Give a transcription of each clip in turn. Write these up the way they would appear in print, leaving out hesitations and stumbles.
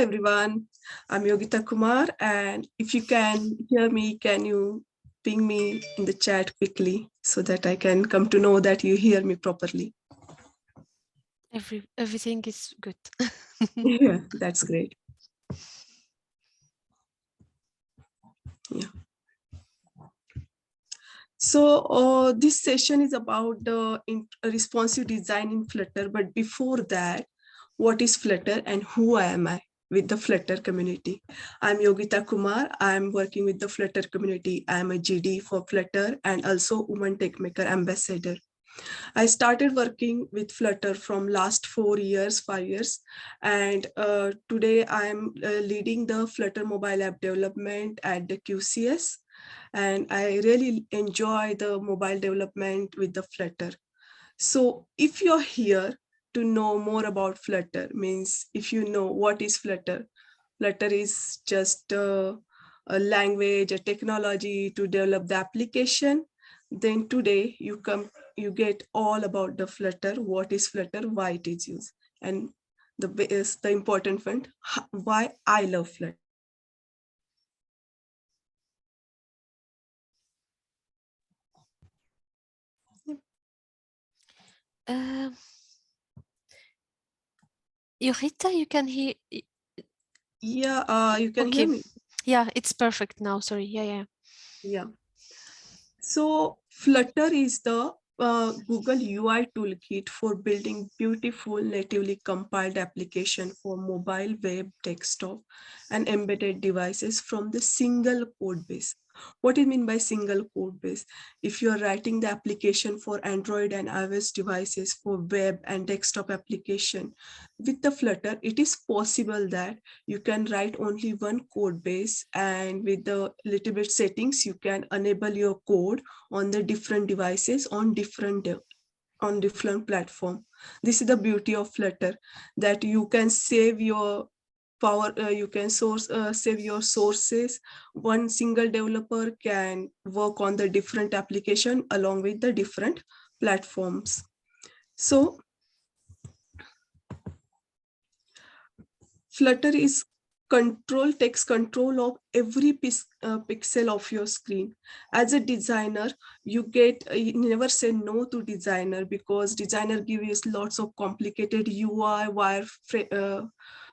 Everyone, I'm Yogita Kumar, and if you can hear me, can you ping me in the chat quickly so that I can come to know that you hear me properly? Everything is good. Yeah, that's great. Yeah. So this session is about the responsive design in Flutter. But before that, what is Flutter and who am I with the Flutter community? I'm Yogita Kumar. I'm working with the Flutter community. I'm a GD for Flutter and also Women Techmaker Ambassador. I started working with Flutter from last 4 years, 5 years, and today I'm leading the Flutter mobile app development at the QCS, and I really enjoy the mobile development with the Flutter. So if you're here to know more about Flutter, means if you know what is Flutter, Flutter is just a language, a technology to develop the application. Then today you get all about the Flutter, what is Flutter, why it is used, and the important one, why I love Flutter. Yogita, you can hear. Yeah, you can Okay. hear me. Yeah, it's perfect now. Sorry. Yeah. Yeah. So Flutter is the Google UI toolkit for building beautiful natively compiled application for mobile, web, desktop, and embedded devices from the single code base. What do you mean by single code base? If you are writing the application for Android and iOS devices for web and desktop application, with the Flutter, it is possible that you can write only one code base, and with the little bit settings you can enable your code on the different devices on different platform. This is the beauty of Flutter, that you can save your power, you can save your sources. One single developer can work on the different application along with the different platforms. So Flutter is takes control of every pixel of your screen. As a designer, you never say no to designer, because designer gives lots of complicated UI,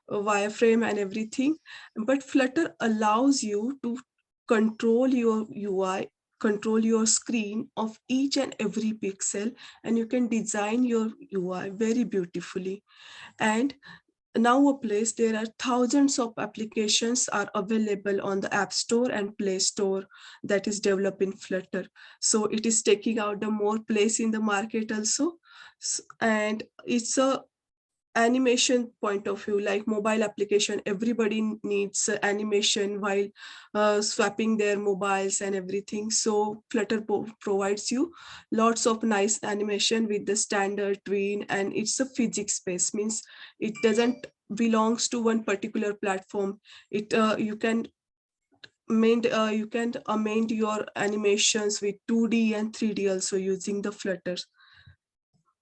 wireframe and everything. But Flutter allows you to control your UI, control your screen of each and every pixel, and you can design your UI very beautifully. And nowadays there are thousands of applications are available on the App Store and Play Store that is developed in Flutter. So it is taking out the more place in the market also. And it's a animation point of view, like mobile application, everybody needs animation while swapping their mobiles and everything. So Flutter provides you lots of nice animation with the standard tween, and it's a physics space, means it doesn't belongs to one particular platform. It you can amend your animations with 2D and 3D also using the Flutter.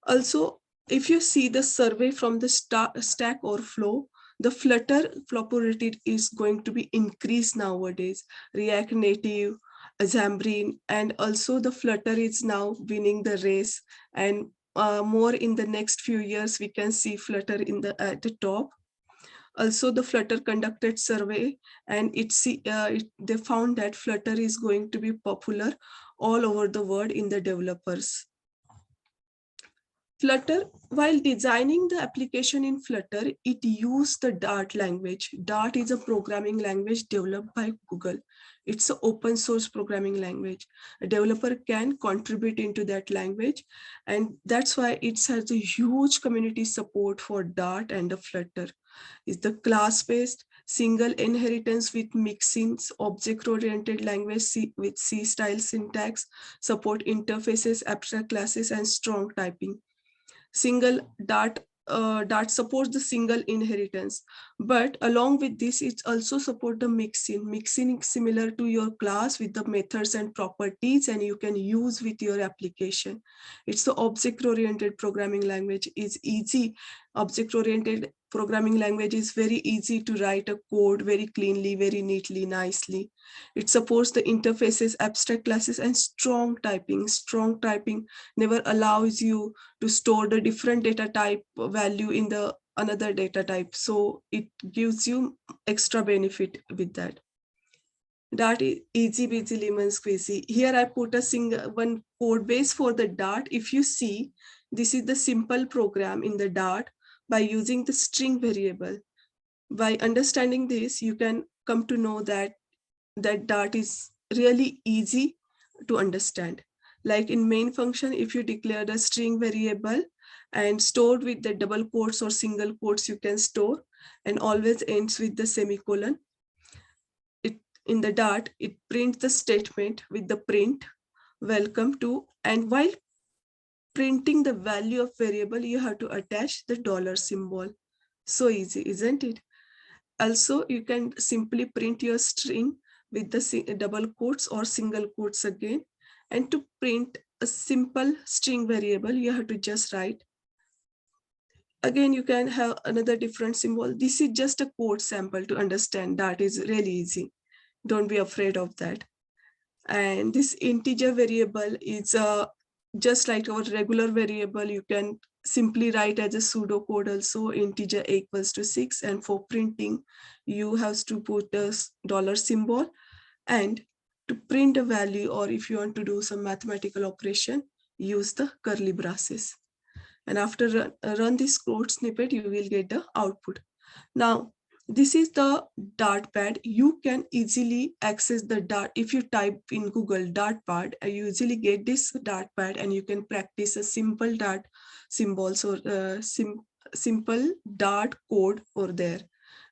Also, if you see the survey from the Stack Overflow, the Flutter popularity is going to be increased nowadays. React Native, Xamarin, and also the Flutter is now winning the race. And more in the next few years, we can see Flutter at the top. Also, the Flutter conducted survey, and they found that Flutter is going to be popular all over the world in the developers. Flutter, while designing the application in Flutter, it used the Dart language. Dart is a programming language developed by Google. It's an open source programming language. A developer can contribute into that language, and that's why it has a huge community support for Dart and the Flutter. It's the class-based single inheritance with mixins, object-oriented language with C-style syntax, support interfaces, abstract classes, and strong typing. Dart supports the single inheritance, but along with this it also supports the mixin is similar to your class with the methods and properties, and you can use with your application. It's the object oriented programming language. Is easy. Object oriented programming language is very easy to write a code very cleanly, very neatly, nicely. It supports the interfaces, abstract classes, and strong typing. Strong typing never allows you to store the different data type value in the another data type. So it gives you extra benefit with that. Dart is easy peasy lemon squeezy. Here I put a single one code base for the Dart. If you see, this is the simple program in the Dart by using the string variable. By understanding this, you can come to know that Dart is really easy to understand. Like in main function, if you declare the string variable and stored with the double quotes or single quotes, you can store, and always ends with the semicolon. It in the Dart, it prints the statement with the print welcome to, and while printing the value of variable, you have to attach the dollar symbol. So easy, isn't it? Also, you can simply print your string with the double quotes or single quotes again. And to print a simple string variable, you have to just write. Again, you can have another different symbol. This is just a code sample to understand. That is really easy. Don't be afraid of that. And this integer variable is just like our regular variable. You can simply write as a pseudocode also integer equals to 6, and for printing you have to put a dollar symbol, and to print a value, or if you want to do some mathematical operation, use the curly braces. And after run this code snippet, you will get the output. Now, this is the dartpad. You can easily access the Dart. If you type in Google dartpad, you easily get this dartpad, and you can practice a simple Dart symbols or simple Dart code over there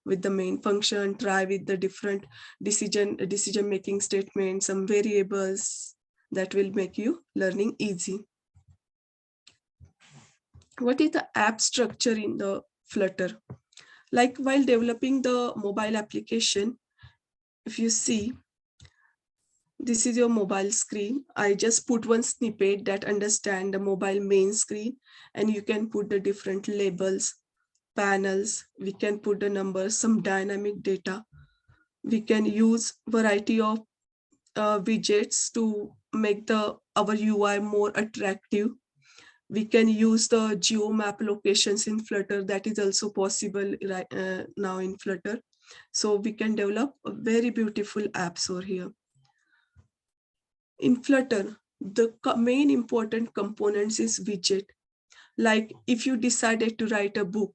with the main function. Try with the different decision making statements, some variables that will make you learning easy. What is the app structure in the Flutter? Like while developing the mobile application, if you see, this is your mobile screen. I just put one snippet that understand the mobile main screen, and you can put the different labels, panels, we can put the numbers, some dynamic data. We can use variety of widgets to make our UI more attractive. We can use the geo map locations in Flutter. That is also possible right now in Flutter. So we can develop a very beautiful apps over here. In Flutter, the main important components is widget. Like if you decided to write a book,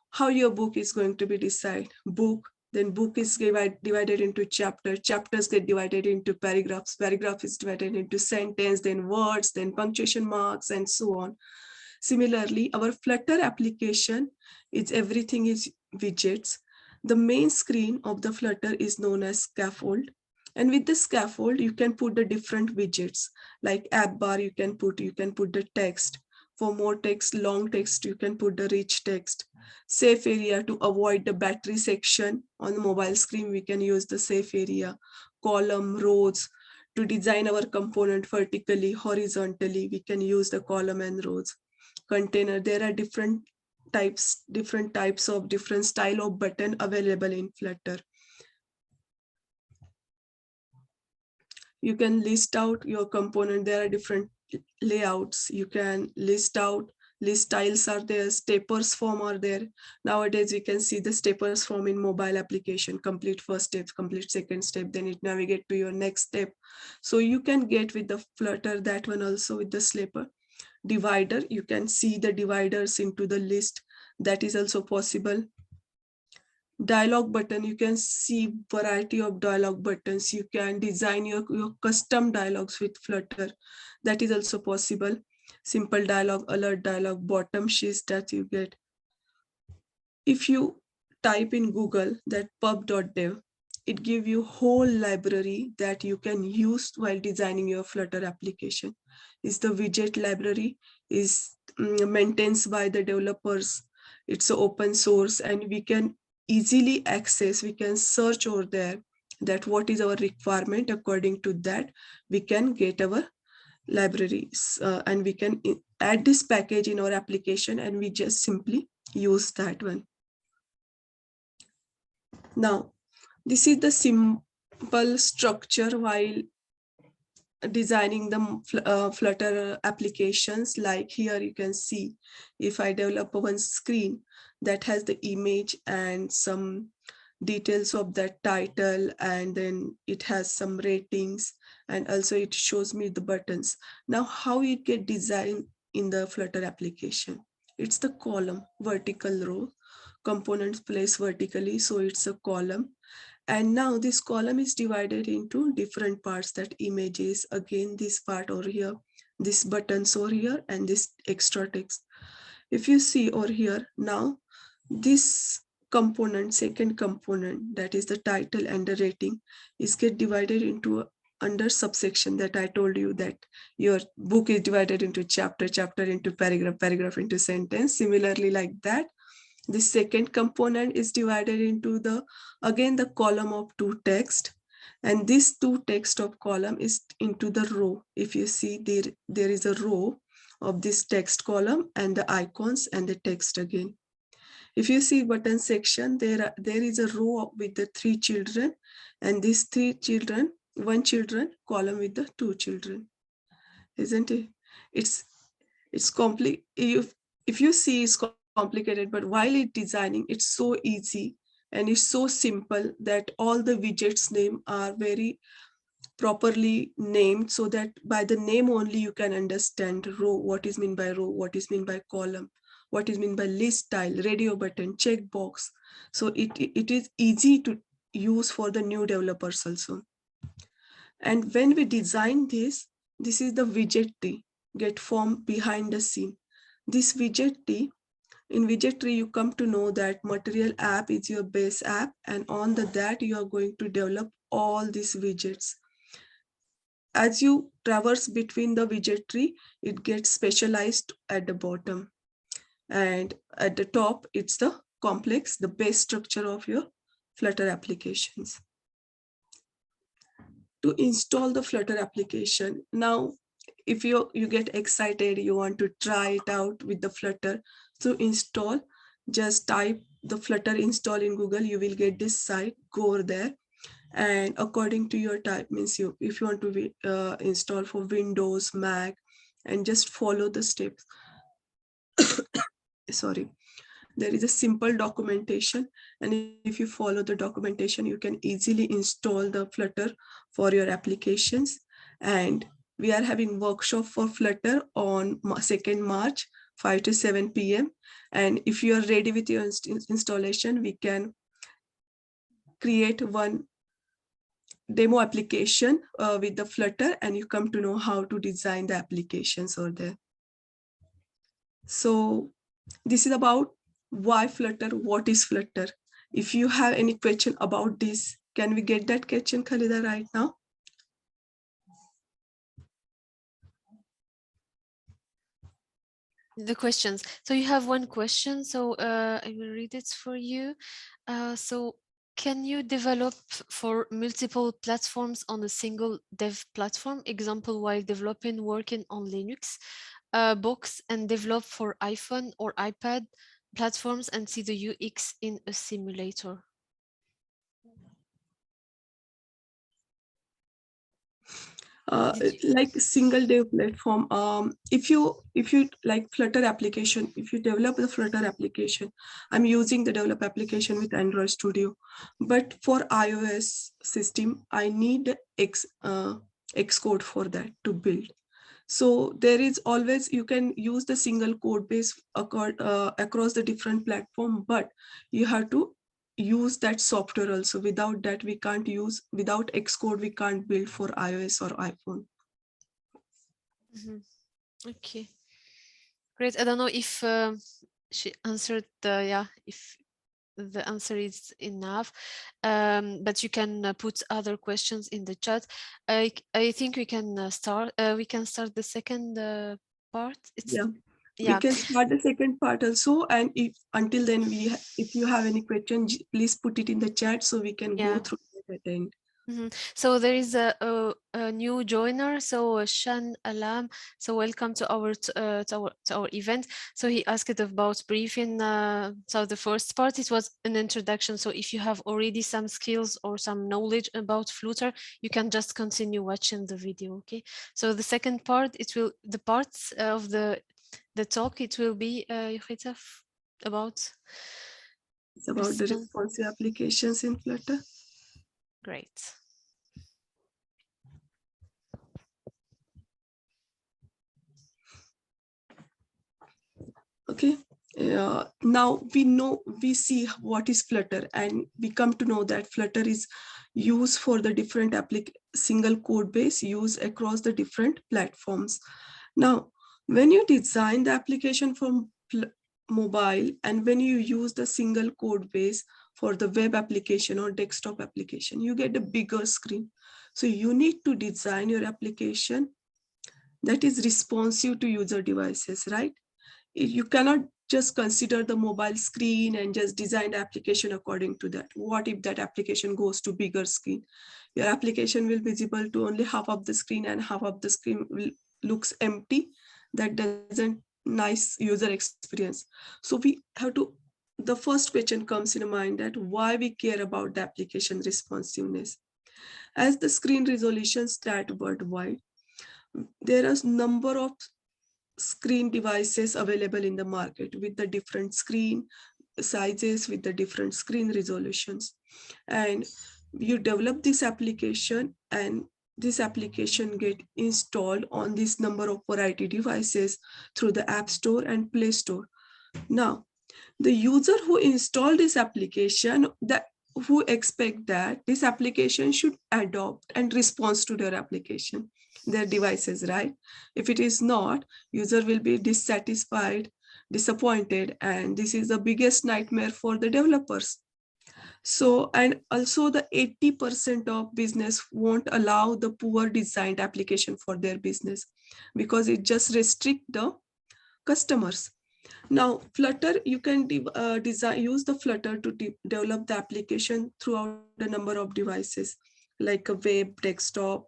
how your book is going to be decided. Book, then book is divided into chapters. Chapters get divided into paragraphs. Paragraph is divided into sentence, then words, then punctuation marks, and so on. Similarly, our Flutter application is everything is widgets. The main screen of the Flutter is known as scaffold. And with the scaffold, you can put the different widgets like app bar. You can put the text. For more text, long text, you can put the rich text. Safe area to avoid the battery section on the mobile screen. We can use the safe area. Column, rows. To design our component vertically, horizontally, we can use the column and rows. Container, there are different types of different style of button available in Flutter. You can list out your component. There are different layouts. You can list styles are there, steppers form are there. Nowadays we can see the steppers form in mobile application. Complete first step, complete second step, then it navigate to your next step. So you can get with the Flutter that one also with the slipper. Divider, you can see the dividers into the list. That is also possible. Dialog button, you can see variety of dialog buttons. You can design your custom dialogues with Flutter. That is also possible. Simple dialog, alert dialog, bottom sheets that you get. If you type in Google that pub.dev, it gives you whole library that you can use while designing your Flutter application. Is the widget library is maintained by the developers. It's open source, and we can easily access, we can search over there that what is our requirement. According to that, we can get our libraries and we can add this package in our application, and we just simply use that one. Now, this is the simple structure while designing the Flutter applications. Like here you can see, if I develop one screen that has the image and some details of that title, and then it has some ratings, and also it shows me the buttons. Now how it get designed in the Flutter application, it's the column, vertical row, components placed vertically, so it's a column. And now this column is divided into different parts, that images, again this part over here, this buttons over here, and this extra text. If you see over here, now this component, second component, that is the title and the rating, is get divided into under subsection, that I told you that your book is divided into chapter, chapter into paragraph, paragraph into sentence. Similarly, like that, the second component is divided into the, again, the column of two text, and this two text of column is into the row. If you see, there is a row of this text column and the icons and the text again. If you see button section, there is a row with the 3 children, and these 3 children, 1 children column with the 2 children, isn't it? It's complete. If you see, it's complicated, but while it designing, it's so easy and it's so simple that all the widgets name are very properly named, so that by the name only you can understand row, what is mean by row, what is mean by column, what is mean by list style, radio button, checkbox. So it is easy to use for the new developers also. And when we design this is the widget tree get formed behind the scene. This widget tree, in widget tree, you come to know that material app is your base app, and on that you are going to develop all these widgets. As you traverse between the widget tree, it gets specialized at the bottom, and at the top, it's the complex, the base structure of your Flutter applications. To install the Flutter application, now if you get excited, you want to try it out with the Flutter, so install, just type the Flutter install in Google, you will get this site, go over there, and according to your type, means you, if you want to be, install for Windows, Mac, and just follow the steps. Sorry, there is a simple documentation, and if you follow the documentation, you can easily install the Flutter for your applications. And we are having workshop for Flutter on 2nd March, 5 to 7 p.m. And if you are ready with your installation, we can create one demo application with the Flutter, and you come to know how to design the applications over there. So this is about why Flutter, what is Flutter. If you have any question about this, can we get that question, Khalida, right now? The questions. So you have one question, so I will read it for you. So can you develop for multiple platforms on a single dev platform? Example, while developing, working on Linux box, and develop for iPhone or iPad platforms and see the UX in a simulator. Like single dev platform. If you like Flutter application, if you develop the Flutter application, I'm using the develop application with Android Studio, but for iOS system, I need Xcode for that to build. So there is always, you can use the single code base across the different platform, but you have to use that software also. Without that, we can't use, without Xcode, we can't build for iOS or iPhone. Okay, great. I don't know if she answered if the answer is enough, but you can put other questions in the chat. I think we can start. We can start the second part. We can start the second part also, and if until then if you have any question, please put it in the chat so we can go through it at the end. So there is a new joiner, so Shan Alam. So welcome to our event. So he asked about briefing. So the first part, it was an introduction. So if you have already some skills or some knowledge about Flutter, you can just continue watching the video. Okay. So the second part, the parts of the talk, it will be Yogita, about It's about the responsive applications in Flutter. Great. Okay. Now we see what is Flutter, and we come to know that Flutter is used for the different single code base used across the different platforms. Now, when you design the application for mobile and when you use the single code base for the web application or desktop application, you get a bigger screen. So you need to design your application that is responsive to user devices, right? You cannot just consider the mobile screen and just design the application according to that. What if that application goes to bigger screen? Your application will be visible to only half of the screen and half of the screen will looks empty. That doesn't nice user experience. So we have to, the first question comes in mind that why we care about the application responsiveness. As the screen resolution stat worldwide, there are number of screen devices available in the market with the different screen sizes, with the different screen resolutions. And you develop this application, and this application get installed on this number of variety devices through the App Store and Play Store. Now, the user who installed this application, that who expect that this application should adopt and respond to their application, their devices, right? If it is not, user will be dissatisfied, disappointed, and this is the biggest nightmare for the developers. So, and also the 80% of business won't allow the poor designed application for their business because it just restrict the customers. Now, Flutter, you can use the Flutter to develop the application throughout a number of devices like a web, desktop,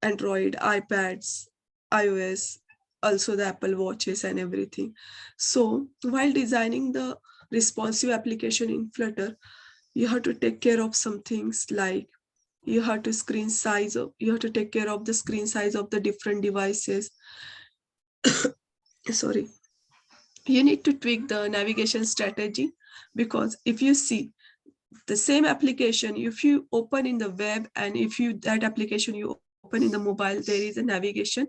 Android, iPads, iOS, also the Apple Watches and everything. So while designing the responsive application in Flutter, you have to take care of some things like you have to take care of the screen size of the different devices. Sorry, you need to tweak the navigation strategy, because if you see the same application, if you open in the web and if you that application you open in the mobile, there is a navigation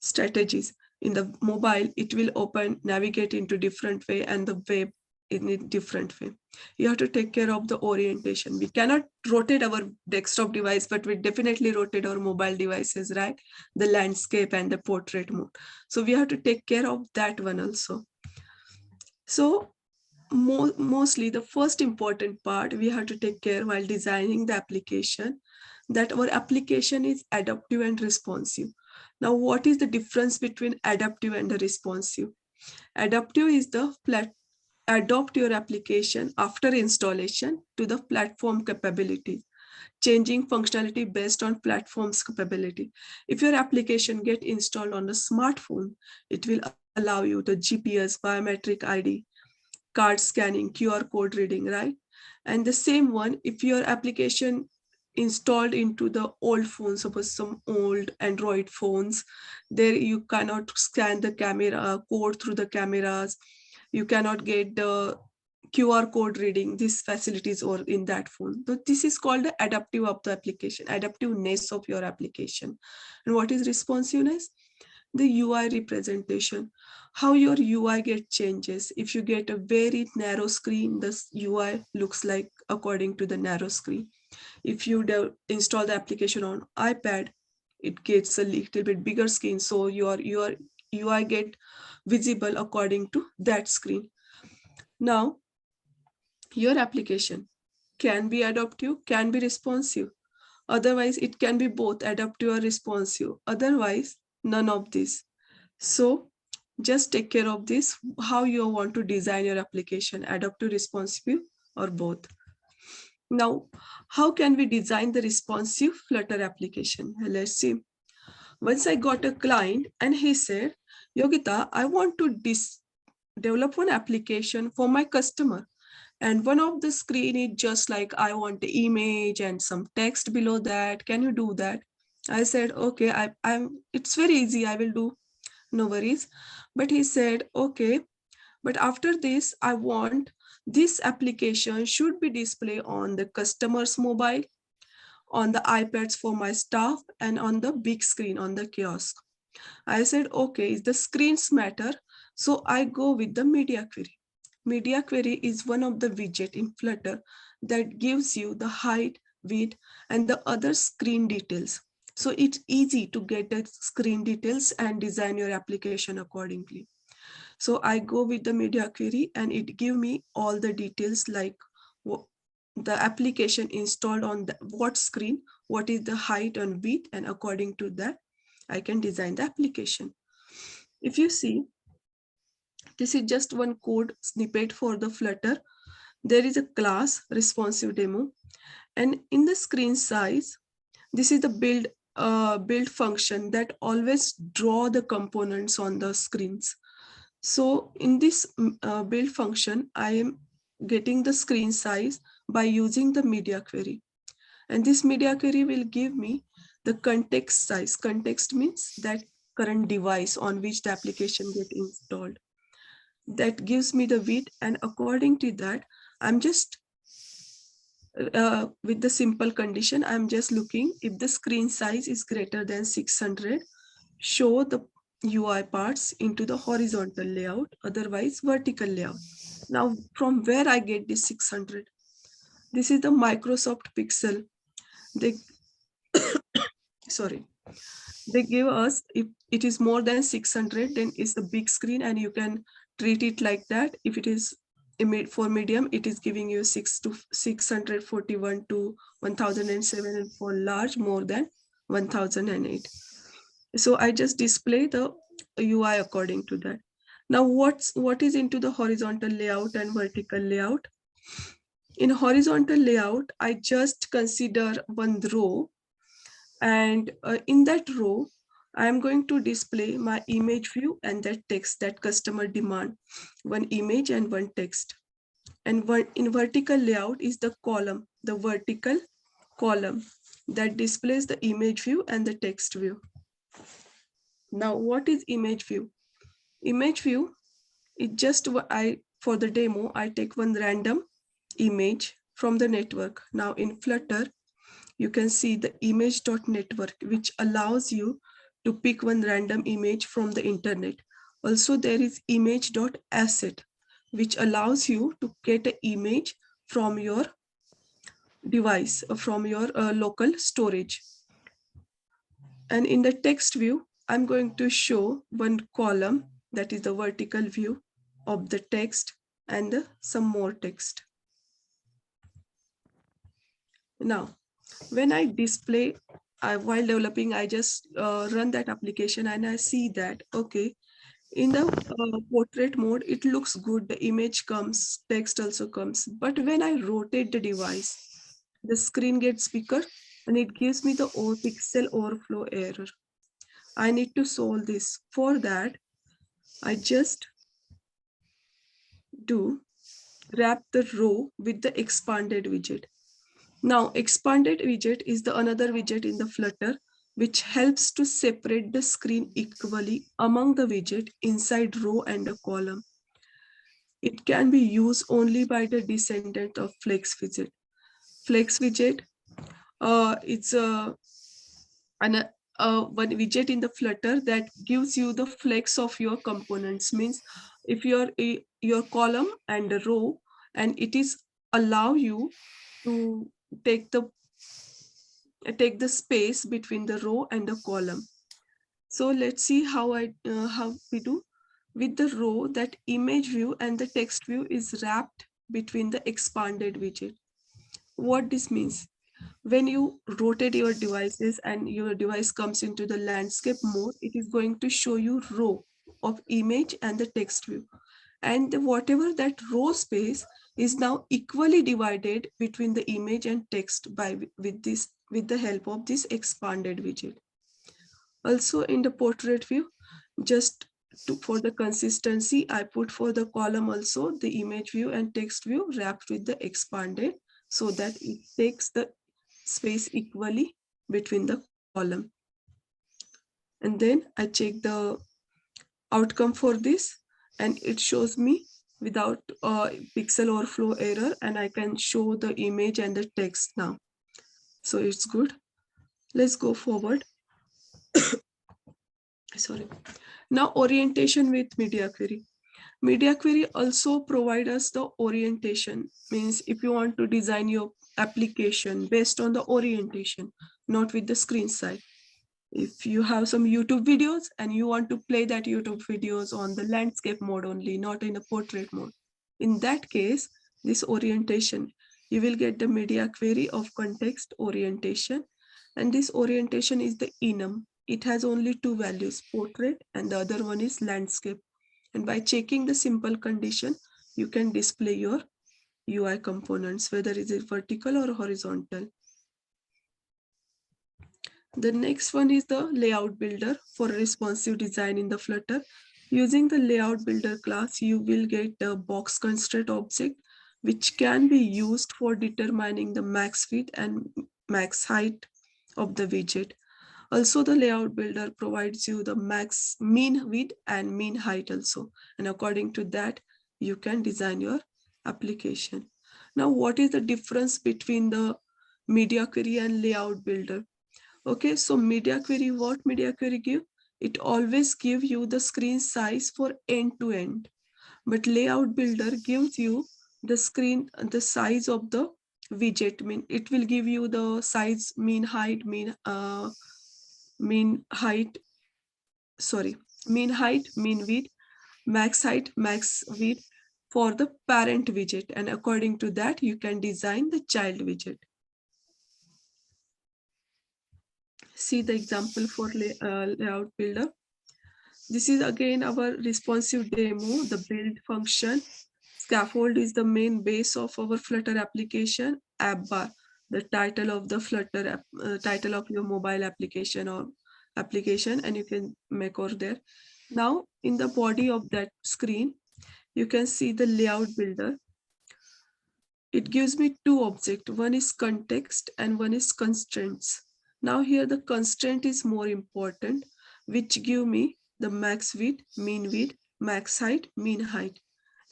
strategies. In the mobile, it will open navigate into different way, and the web in a different way. You have to take care of the orientation. We cannot rotate our desktop device, but we definitely rotate our mobile devices, right? The landscape and the portrait mode. So we have to take care of that one also. So mostly the first important part we have to take care while designing the application, that our application is adaptive and responsive. Now, what is the difference between adaptive and the responsive? Adaptive is the adopt your application after installation to the platform capabilities, changing functionality based on platform's capability. If your application get installed on a smartphone, it will allow you the GPS, biometric ID, card scanning, QR code reading, right? And the same one, if your application installed into the old phones, suppose some old Android phones, there you cannot scan the camera code through the cameras. You cannot get the QR code reading, these facilities or in that phone. So this is called the adaptive of the application, adaptiveness of your application. And what is responsiveness? The UI representation, how your UI get changes. If you get a very narrow screen, the UI looks like according to the narrow screen. If you install the application on iPad, it gets a little bit bigger screen, so your UI get visible according to that screen. Now, your application can be adaptive, can be responsive. Otherwise, it can be both adaptive or responsive. Otherwise, none of this. So just take care of this, how you want to design your application, adaptive, responsive, or both. Now, how can we design the responsive Flutter application? Let's see. Once I got a client and he said, Yogita, I want to develop one application for my customer. And one of the screen is just like I want the image and some text below that. Can you do that? I said, okay, I'm it's very easy. I will do, no worries. But he said, okay, but after this, I want this application should be displayed on the customer's mobile, on the iPads for my staff, and on the big screen on the kiosk. I said, okay, the screens matter. So I go with the media query. Media query is one of the widget in Flutter that gives you the height, width, and the other screen details. So it's easy to get the screen details and design your application accordingly. So I go with the media query and it give me all the details like the application installed on the, what screen, what is the height and width, and according to that, I can design the application. If you see, this is just one code snippet for the Flutter. There is a class responsive demo, and in the screen size, this is the build function that always draw the components on the screens. So in this build function, I am getting the screen size by using the media query. And this media query will give me the context size. Context means that current device on which the application get installed. That gives me the width, and according to that, I'm just with the simple condition, I'm just looking if the screen size is greater than 600, show the UI parts into the horizontal layout, otherwise vertical layout. Now, from where I get this 600? This is the Microsoft Pixel. They, sorry, they give us, if it is more than 600, then it's the big screen and you can treat it like that. If it is for medium, it is giving you 641 to 1007, and for large, more than 1008. So I just display the UI according to that. Now what is into the horizontal layout and vertical layout? In horizontal layout, I just consider one row, and in that row, I am going to display my image view and that text that customer demand, one image and one text. And in vertical layout is the column, the vertical column that displays the image view and the text view. Now, what is image view? Image view is just what for the demo, I take one random image from the network. Now in Flutter, you can see the image.network, which allows you to pick one random image from the internet. Also, there is image.asset, which allows you to get an image from your device, from your local storage. And in the text view, I'm going to show one column, that is the vertical view of the text, and some more text. Now, when I display, while developing, I just run that application and I see that, okay, in the portrait mode, it looks good. The image comes, text also comes. But when I rotate the device, the screen gets bigger and it gives me the pixel overflow error. I need to solve this. For that, I just do wrap the row with the expanded widget. Now, expanded widget is the another widget in the Flutter, which helps to separate the screen equally among the widget inside row and a column. It can be used only by the descendant of Flex widget. Flex widget, it's one widget in the Flutter that gives you the flex of your components. Means if your column and a row, and it is allow you to take the space between the row and the column. So let's see how we do. With the row, that image view and the text view is wrapped between the expanded widget. What this means? When you rotate your devices and your device comes into the landscape mode, it is going to show you row of image and the text view. And whatever that row space is now equally divided between the image and text with the help of this expanded widget. Also in the portrait view, just for the consistency, I put for the column also the image view and text view wrapped with the expanded so that it takes the space equally between the column. And then I check the outcome for this and it shows me without pixel overflow error, and I can show the image and the text now. So it's good. Let's go forward. Sorry. Now orientation with media query. Media query also provide us the orientation. Means if you want to design your application based on the orientation, not with the screen size. If you have some YouTube videos and you want to play that YouTube videos on the landscape mode only, not in a portrait mode, in that case, this orientation, you will get the media query of context orientation. And this orientation is the enum. It has only two values, portrait and the other one is landscape. And by checking the simple condition, you can display your UI components, whether it is vertical or horizontal. The next one is the layout builder for responsive design in the Flutter. Using the layout builder class, you will get the box constraint object, which can be used for determining the max width and max height of the widget. Also, the layout builder provides you the max mean width and mean height also. And according to that, you can design your application. Now, what is the difference between the media query and layout builder? Okay, so media query, what media query give? It always give you the screen size for end to end, but layout builder gives you the the size of the widget. Mean it will give you the size, mean height, sorry, mean height, mean width, max height, max width for the parent widget, and according to that, you can design the child widget. See the example for layout builder. This is again our responsive demo, the build function. Scaffold is the main base of our Flutter application. App bar, the title of the Flutter app, title of your mobile application or application, and you can make over there. Now in the body of that screen, you can see the layout builder. It gives me two objects. One is context and one is constraints. Now here the constraint is more important, which give me the max width, max height, mean height.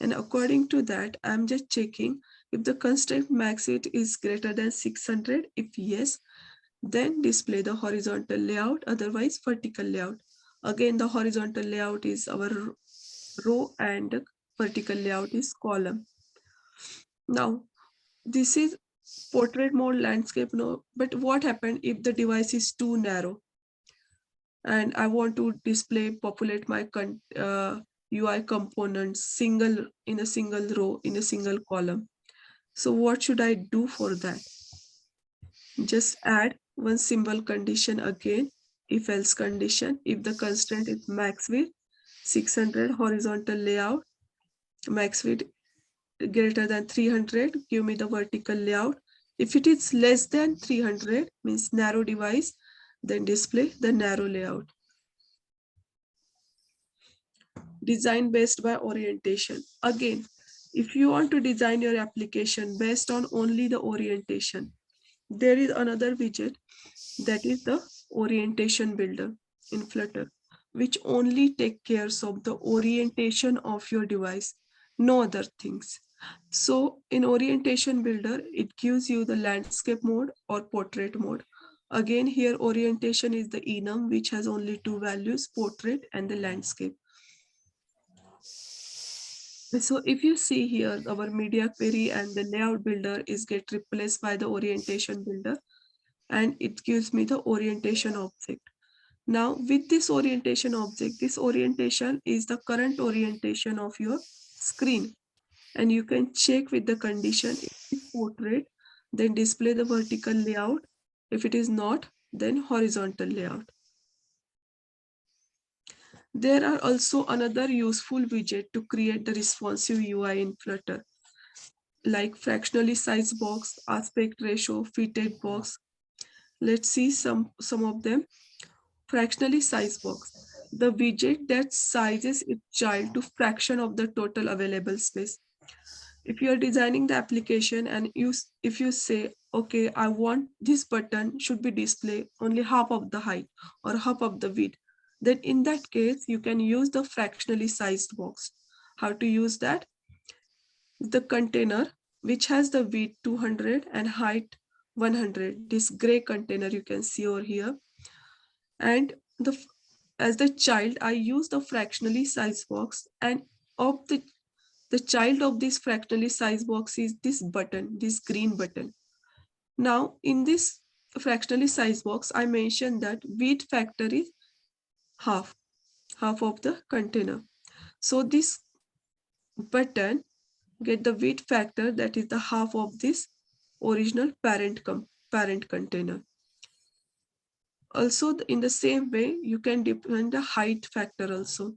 And according to that, I'm just checking if the constraint max width is greater than 600. If yes, then display the horizontal layout, otherwise vertical layout. Again, the horizontal layout is our row and vertical layout is column. Now, this is portrait mode, landscape mode, but what happened if the device is too narrow and I want to display, populate my UI components in a single row, in a single column? So what should I do for that? Just add one symbol condition again, if else condition. If the constraint is max width 600, horizontal layout, max width greater than 300, give me the vertical layout. If it is less than 300, means narrow device, then display the narrow layout. Design based by orientation. Again, if you want to design your application based on only the orientation, there is another widget, that is the orientation builder in Flutter, which only take care of the orientation of your device, no other things. So in orientation builder, it gives you the landscape mode or portrait mode. Again, here orientation is the enum, which has only two values, portrait and the landscape. So if you see here, our media query and the layout builder is get replaced by the orientation builder, and it gives me the orientation object. Now with this orientation object, this orientation is the current orientation of your screen. And you can check with the condition. If it is portrait, then display the vertical layout. If it is not, then horizontal layout. There are also another useful widget to create the responsive UI in Flutter. like fractionally sized box, aspect ratio, fitted box. Let's see some of them. Fractionally sized box. The widget that sizes its child to fraction of the total available space. If you are designing the application and if you say, okay, I want this button should be display only half of the height or half of the width, then in that case you can use the fractionally sized box. How to use that? The container which has the width 200 and height 100, this gray container you can see over here. And as the child I use the fractionally sized box, and of the child of this fractionally sized box is this button, this green button. Now in this fractionally sized box I mentioned that width factor is half of the container. So this button get the width factor that is the half of this original parent container. Also in the same way you can define the height factor also,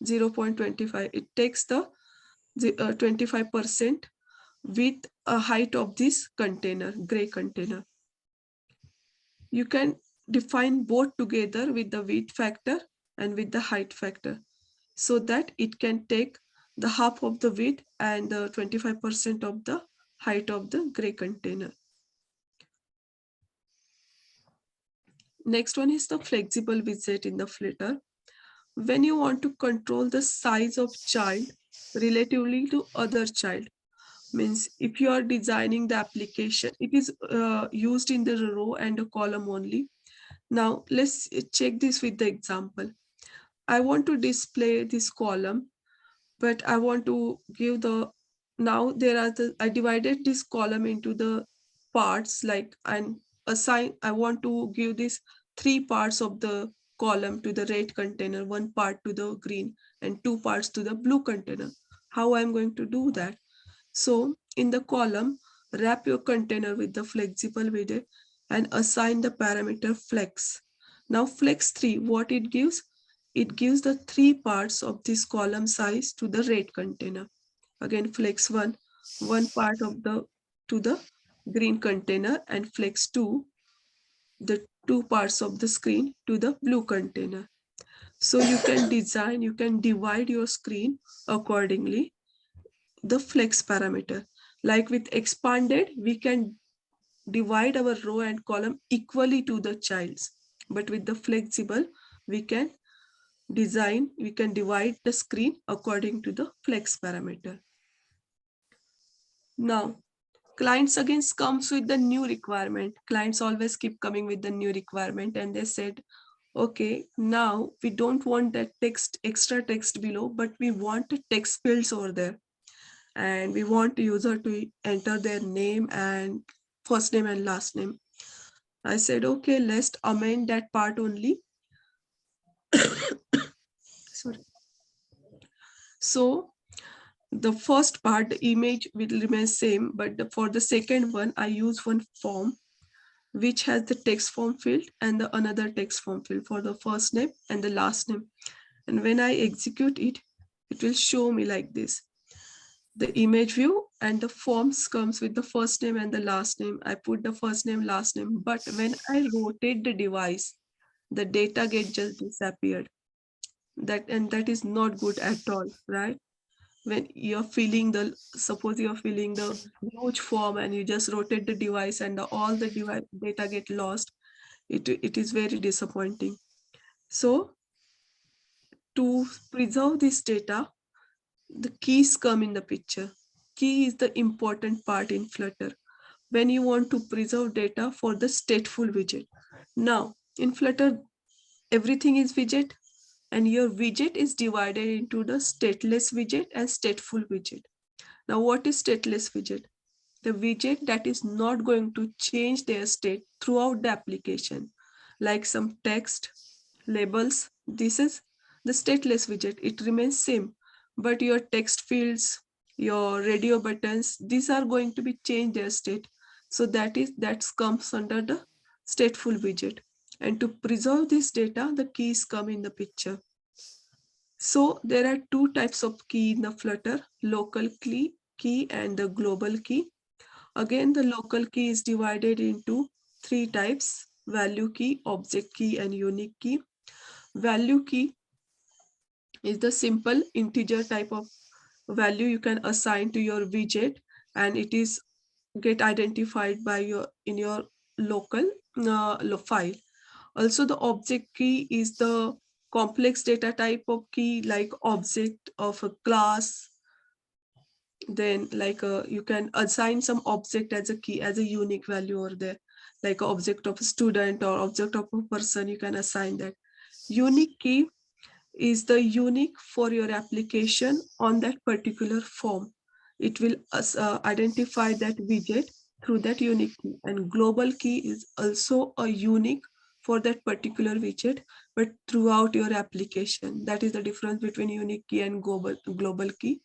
0.25. It takes the 25% with a height of this container, gray container. You can define both together with the width factor and with the height factor, so that it can take the half of the width and the 25% of the height of the gray container. Next one is the flexible widget in the Flutter. When you want to control the size of child relatively to other child, means if you are designing the application, it is used in the row and a column only. Now let's check this with the example. I want to display this column, but I want to give the, now there are the, I divided this column into the parts, like, and assign, I want to give this three parts of the column to the red container, one part to the green, and two parts to the blue container. How I'm going to do that? So in the column, wrap your container with the flexible widget and assign the parameter flex. Now flex 3, what it gives? It gives the three parts of this column size to the red container. Again flex 1, one part of the to the green container, and flex 2, the two parts of the screen to the blue container. So you can design, you can divide your screen accordingly the flex parameter. Like with expanded, we can divide our row and column equally to the child's. But with the flexible, we can we can divide the screen according to the flex parameter. Now, clients again comes with the new requirement. Clients always keep coming with the new requirement, and they said, okay, now we don't want that text, extra text below, but we want the text fields over there. And we want user to enter their name and first name and last name. I said, okay, let's amend that part only. Sorry. So the first part, the image will remain same, but for the second one, I use one form which has the text form field and the another text form field for the first name and the last name. And when I execute it, it will show me like this. The image view and the forms comes with the first name and the last name. I put the first name, last name, but when I rotate the device, the data get just disappeared. That is not good at all, right? When you're filling the, suppose you're filling the huge form and you just rotate the device and all the device data get lost, it is very disappointing. So to preserve this data, the keys come in the picture. Key is the important part in Flutter when you want to preserve data for the stateful widget. Now, in Flutter, everything is widget, and your widget is divided into the stateless widget and stateful widget. Now, what is stateless widget? The widget that is not going to change their state throughout the application, like some text, labels. This is the stateless widget. It remains same, but your text fields, your radio buttons, these are going to be changed their state. So that comes under the stateful widget. And to preserve this data, the keys come in the picture. So there are two types of key in the Flutter, local key key and the global key. Again, the local key is divided into three types: value key, object key, and unique key. Value key is the simple integer type of value you can assign to your widget, and it is get identified by your in your local file. Also, the object key is the complex data type of key, like object of a class. Then like you can assign some object as a key, as a unique value over there, like object of a student or object of a person, you can assign that. Unique key is the unique for your application on that particular form. It will identify that widget through that unique key. And global key is also a unique for that particular widget, but throughout your application. That is the difference between unique key and global key.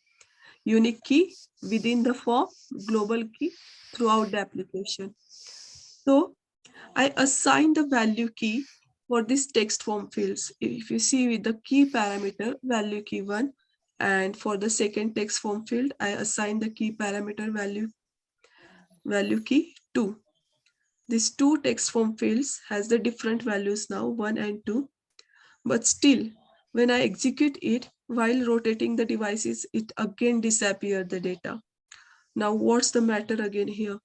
Unique key within the form, global key throughout the application. So I assign the value key for this text form fields. If you see with the key parameter value key 1, and for the second text form field, I assign the key parameter value key 2. These two text form fields has the different values now, 1 and 2, but still when I execute it while rotating the devices, it again disappear the data. Now what's the matter again here?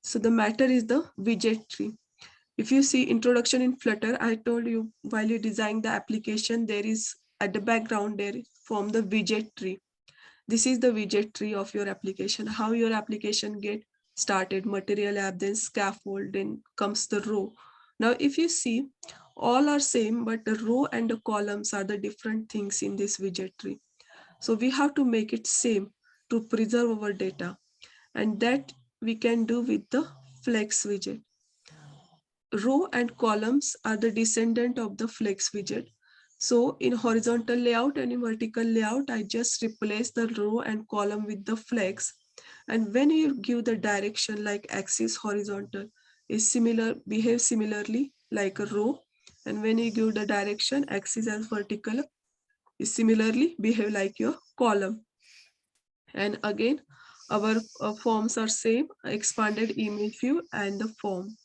So the matter is the widget tree. If you see introduction in Flutter, I told you while you design the application, there is at the background there from the widget tree. This is the widget tree of your application, how your application get started: material app, then scaffold, then comes the row. Now, if you see, all are same, but the row and the columns are the different things in this widget tree. So we have to make it same to preserve our data. And that we can do with the flex widget. Row and columns are the descendant of the flex widget. So in horizontal layout and in vertical layout, I just replace the row and column with the flex. And when you give the direction like axis horizontal is similar, behave similarly like a row. And when you give the direction axis as vertical is similarly behave like your column. And again, our forms are same: expanded image view and the form.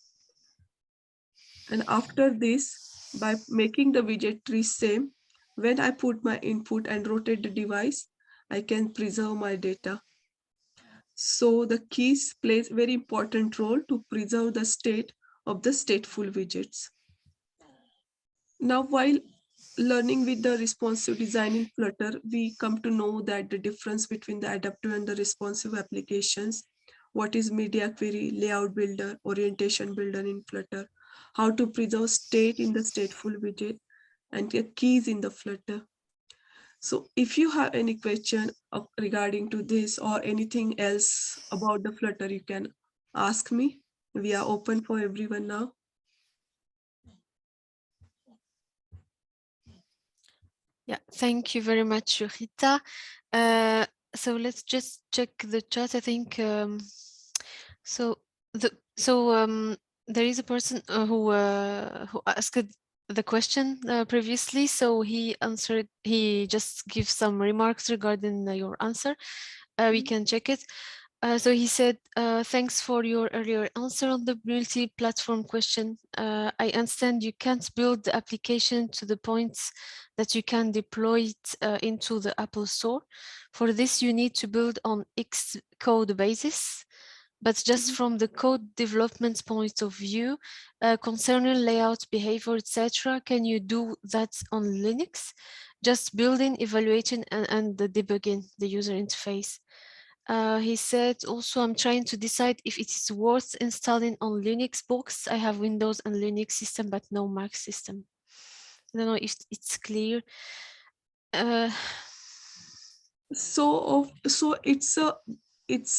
And after this, by making the widget tree same, when I put my input and rotate the device, I can preserve my data. So the keys plays very important role to preserve the state of the stateful widgets. Now, while learning with the responsive design in Flutter, we come to know that the difference between the adaptive and the responsive applications. What is media query, layout builder, orientation builder in Flutter, how to preserve state in the stateful widget, and the keys in the Flutter. So if you have any question regarding to this or anything else about the Flutter, you can ask me. We are open for everyone now. Yeah, thank you very much, Yogita. So let's just check the chat. I think so. There is a person who asked the question previously. So he answered. He just gives some remarks regarding your answer. We can check it. So he said, thanks for your earlier answer on the multi-platform question. I understand you can't build the application to the points that you can deploy it into the Apple Store. For this, you need to build on Xcode basis. But just from the code development point of view, concerning layout, behavior, etc., can you do that on Linux? Just building, evaluating, and the debugging the user interface. He said also, I'm trying to decide if it is worth installing on Linux box. I have Windows and Linux system, but no Mac system. I don't know if it's clear. So it's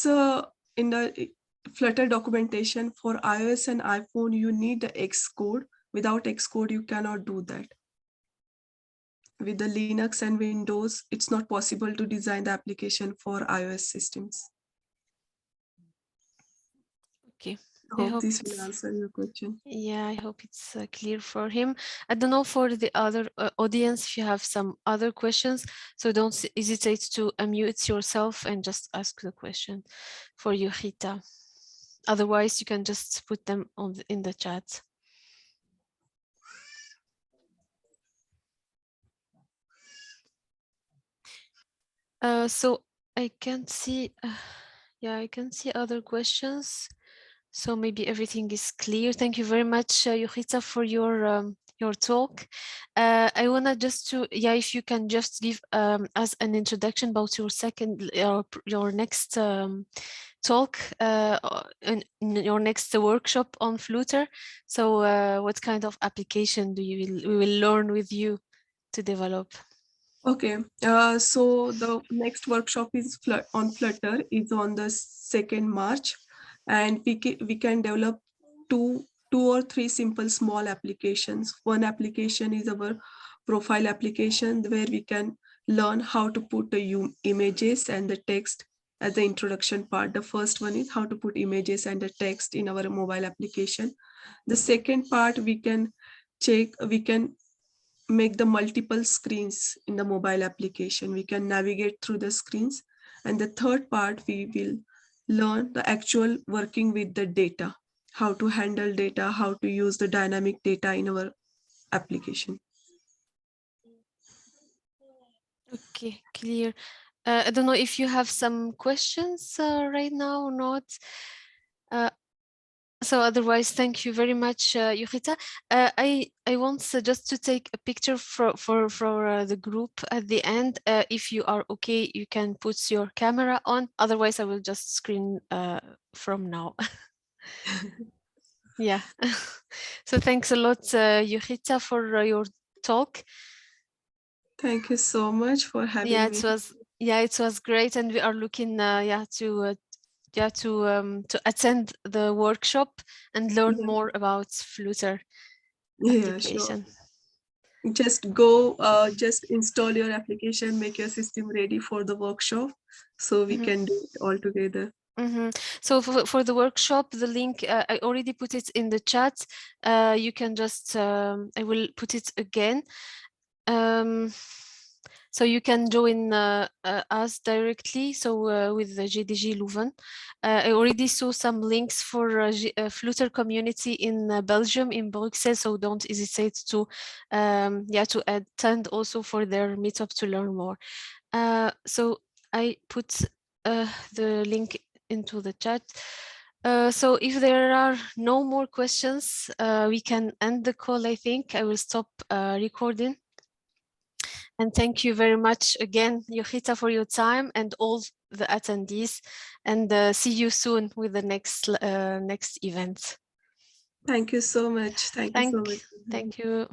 a in the Flutter documentation for iOS and iPhone, you need the Xcode. Without Xcode, you cannot do that. With the Linux and Windows, it's not possible to design the application for iOS systems. Okay. Hope this will answer your question. Yeah, I hope it's clear for him. I don't know for the other audience if you have some other questions, so don't hesitate to unmute yourself and just ask the question for Yogita. Otherwise, you can just put them in the chat. So I can't see, yeah, I can see other questions. So maybe everything is clear. Thank you very much, Yogita, for your talk. I wanna just to, yeah, if you can just give us an introduction about your next talk in your next workshop on Flutter. So what kind of application we will learn with you to develop? Okay, so the next workshop is on Flutter is on the 2nd March, and we can develop two or three simple small applications. One application is our profile application where we can learn how to put the images and the text as the introduction part. The first one is how to put images and the text in our mobile application. The second part we can make the multiple screens in the mobile application. We can navigate through the screens. And the third part, we will learn the actual working with the data, how to handle data, how to use the dynamic data in our application. Okay, clear. I don't know if you have some questions right now or not. So otherwise, thank you very much, Yogita. I want just to take a picture for the group at the end. If you are okay, you can put your camera on. Otherwise, I will just screen from now. Yeah. So thanks a lot, Yogita, for your talk. Thank you so much for having me. It was great, and we are looking to attend the workshop and learn more about Flutter Yeah, sure. application. Just install your application, make your system ready for the workshop so we can do it all together. So for the workshop, the link, I already put it in the chat. You can just, I will put it again. So you can join us directly. So with the GDG Leuven, I already saw some links for Flutter community in Belgium, in Brussels. So don't hesitate to attend also for their meetup to learn more. So I put the link into the chat. So if there are no more questions, we can end the call, I think. I will stop recording. And thank you very much again, Yogita, for your time and all the attendees. And see you soon with the next event. Thank you so much. Thank you so much. Thank you.